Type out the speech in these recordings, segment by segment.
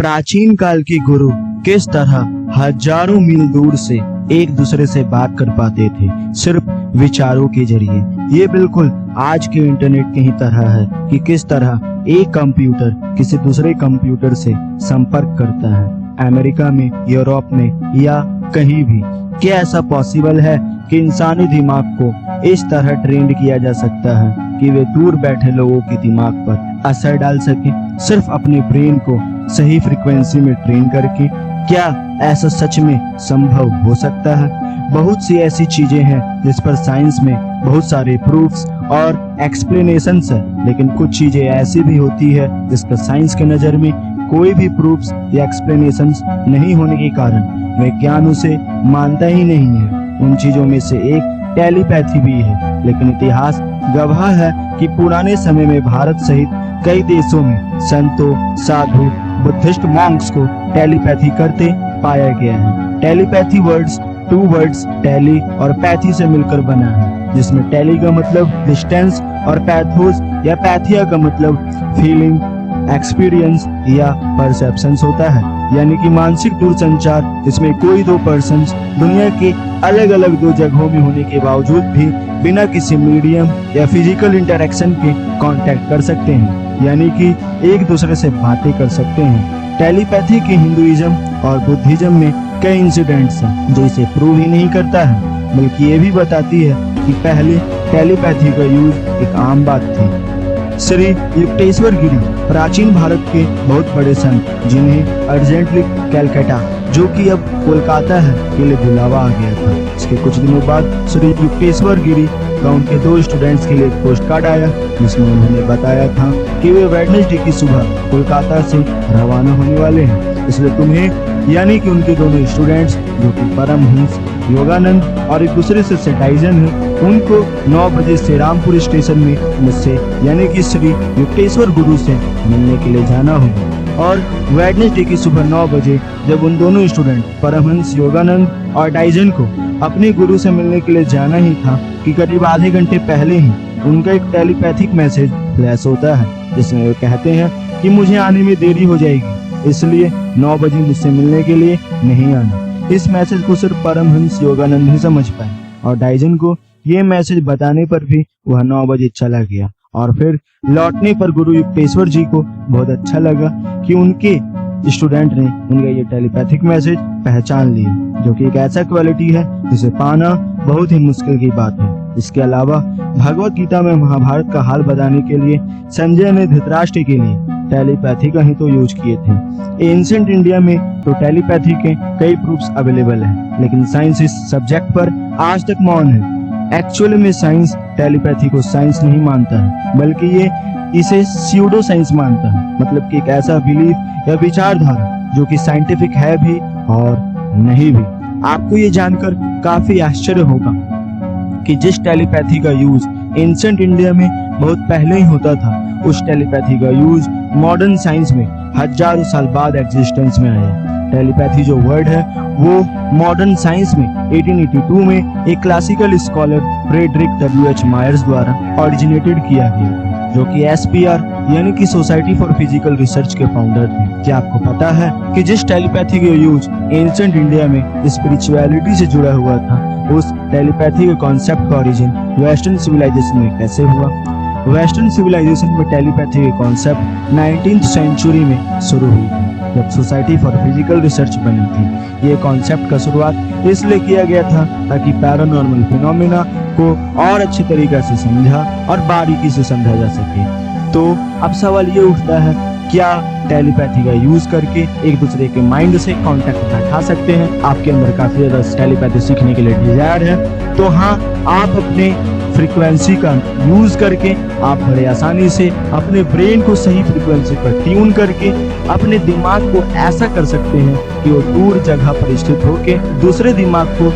प्राचीन काल के गुरु किस तरह हजारों मील दूर से एक दूसरे से बात कर पाते थे सिर्फ विचारों के जरिए। ये बिल्कुल आज के इंटरनेट की ही तरह है कि किस तरह एक कंप्यूटर किसी दूसरे कंप्यूटर से संपर्क करता है। अमेरिका में, यूरोप में या कहीं भी क्या ऐसा पॉसिबल है कि इंसानी दिमाग को इस तरह ट्रेंड किया जा सकता है कि वे दूर बैठे लोगों के दिमाग पर असर डाल सके सिर्फ अपने ब्रेन को सही फ्रीक्वेंसी में ट्रेन करके? क्या ऐसा सच में संभव हो सकता है? बहुत सी ऐसी चीजें हैं जिस पर साइंस में बहुत सारे प्रूफ्स और एक्सप्लेनेशंस है, लेकिन कुछ चीजें ऐसी भी होती है जिसका साइंस के नजर में कोई भी प्रूफ्स या एक्सप्लेनेशंस नहीं होने के कारण विज्ञान उसे मानता ही नहीं है। उन चीजों में से एक टेलीपैथी भी है, लेकिन इतिहास गवाह है कि पुराने समय में भारत सहित कई देशों में संतों, साधु, बुद्धिस्ट मॉन्क्स को टेलीपैथी करते पाया गया है। टेलीपैथी टू वर्ड्स टेली और पैथी से मिलकर बना है, जिसमें टेली का मतलब डिस्टेंस और पैथोस या पैथिया का मतलब फीलिंग, एक्सपीरियंस या परसेप्शंस होता है, यानी कि मानसिक दूरसंचार। इसमें कोई दो पर्सन्स दुनिया के अलग अलग दो जगहों में होने के बावजूद भी बिना किसी मीडियम या फिजिकल इंटरेक्शन के कांटेक्ट कर सकते हैं, यानी कि एक दूसरे से बातें कर सकते हैं। टेलीपैथी के हिंदुइज्म और बुद्धिज्म में कई इंसिडेंट्स हैं जो इसे प्रूव ही नहीं करता है, बल्कि ये भी बताती है कि पहले टेलीपैथी का यूज एक आम बात थी। श्री युक्तेश्वर गिरी प्राचीन भारत के बहुत बड़े संत, जिन्हें अर्जेंटली कलकत्ता, जो कि अब कोलकाता है, के लिए बुलावा आ गया था। इसके कुछ दिनों बाद श्री युक्तेश्वर गिरी का उनके दो स्टूडेंट्स के लिए एक पोस्ट कार्ड आया, जिसमें उन्होंने बताया था कि वे वेडनेसडे की सुबह कोलकाता से रवाना होने वाले हैं, इसलिए तुम्हें, यानी कि उनके दोनों स्टूडेंट्स जो कि परमहंस योगानंद और एक दूसरे से सेटाइजन है, उनको 9 बजे से रामपुर स्टेशन में मुझसे, यानी कि श्री युक्तेश्वर गुरु से मिलने के लिए जाना होगा। और वेडनेसडे की सुबह 9 बजे जब उन दोनों स्टूडेंट परमहंस योगानंद और डाइजन को अपने गुरु से मिलने के लिए जाना ही था कि करीब आधे घंटे पहले ही उनका एक टेलीपैथिक मैसेज फ्लैश होता है, जिसमें वे कहते हैं कि मुझे आने में देरी हो जाएगी, इसलिए 9 बजे मुझसे मिलने के लिए नहीं आना। इस मैसेज को सिर्फ परमहंस योगानंद ही समझ पाए और डाइजन को ये मैसेज बताने पर भी वह 9 बजे चला गया। और फिर लौटने पर गुरु युक्तेश्वर जी को बहुत अच्छा लगा कि उनके स्टूडेंट ने उनका ये टेलीपैथिक मैसेज पहचान लिया, जो कि एक ऐसा क्वालिटी है जिसे पाना बहुत ही मुश्किल की बात है। इसके अलावा भगवत गीता में महाभारत का हाल बताने के लिए संजय ने धृतराष्ट्र के लिए टेलीपैथी का ही तो यूज किए थे। एंशिएंट इंडिया में तो टेलीपैथी के कई प्रूफ्स अवेलेबल हैं, लेकिन साइंस इस सब्जेक्ट पर आज तक मौन है। एक्चुअली में साइंस टेलीपैथी को साइंस नहीं मानता है, बल्कि ये इसे स्यूडो साइंस मानता है, मतलब कि एक ऐसा बिलीफ या विचारधारा जो कि साइंटिफिक है भी और नहीं भी। आपको ये जानकर काफी आश्चर्य होगा कि जिस टेलीपैथी का यूज एंशिएंट इंडिया में बहुत पहले ही होता था, उस टेलीपैथी का यूज मॉडर्न साइंस में हजारों साल बाद एग्जिस्टेंस में आया। टेलीपैथी जो वर्ड है वो मॉडर्न साइंस में 1882 में एक classical scholar Frederick W H. Myers द्वारा ओरिजिनेटेड किया गया, जो कि SPR यानी कि सोसाइटी फॉर फिजिकल रिसर्च के फाउंडर थे। क्या आपको पता है कि जिस टेलीपैथी का यूज एंशिएंट इंडिया में स्पिरिचुअलिटी से जुड़ा हुआ था, उस टेलीपैथी के कॉन्सेप्ट का ओरिजिन वेस्टर्न सिविलाइजेशन में कैसे हुआ? वेस्टर्न सिविलाइजेशन में टेलीपैथी के कॉन्सेप्ट 19th सेंचुरी में शुरू हुई थी, जब सोसाइटी फॉर फिजिकल रिसर्च बनी थी। ये कॉन्सेप्ट का शुरुआत इसलिए किया गया था ताकि पैरानॉर्मल फिनोमेना को और अच्छे तरीके से समझा और बारीकी से समझा जा सके। तो अब सवाल ये उठता है, क्या टेलीपैथी का यूज करके एक दूसरे के माइंड से कांटेक्ट बैठा सकते हैं? आपके अंदर काफी ज्यादा टेलीपैथी सीखने के लिए डिजायर है, तो हाँ, आप अपने फ्रीक्वेंसी का यूज करके आप बड़े आसानी से अपने ब्रेन को सही फ्रीक्वेंसी पर ट्यून करके अपने दिमाग को ऐसा कर सकते हैं कि वो दूर जगह पर स्थित होके दूसरे दिमाग को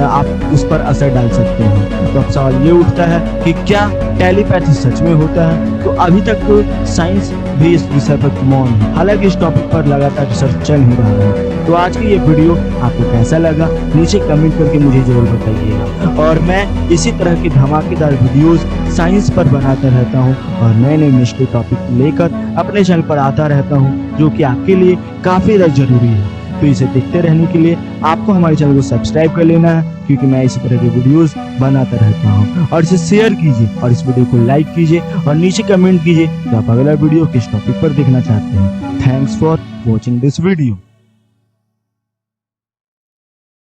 आप उस पर असर डाल सकते हैं। तो अब सवाल ये उठता है कि क्या टेलीपैथी सच में होता है? तो अभी तक तो साइंस भी इस विषय पर मौन है, हालांकि इस टॉपिक पर लगातार रिसर्च चल ही रहा है। तो आज की ये वीडियो आपको कैसा लगा नीचे कमेंट करके मुझे जरूर बताइएगा। और मैं इसी तरह की धमाकेदार वीडियोस साइंस पर बनाता रहता हूँ और नए नए मिस्ट्री टॉपिक लेकर अपने चैनल पर आता रहता हूँ, जो कि आपके लिए काफी जरूरी है। तो इसे देखते रहने के लिए आपको हमारे चैनल को सब्सक्राइब कर लेना है, क्योंकि मैं इसी तरह के वीडियोस बनाता रहता हूँ। और इसे शेयर कीजिए और इस वीडियो को लाइक कीजिए और नीचे कमेंट कीजिए कि आप अगला वीडियो किस टॉपिक पर देखना चाहते हैं। Thanks for watching this video.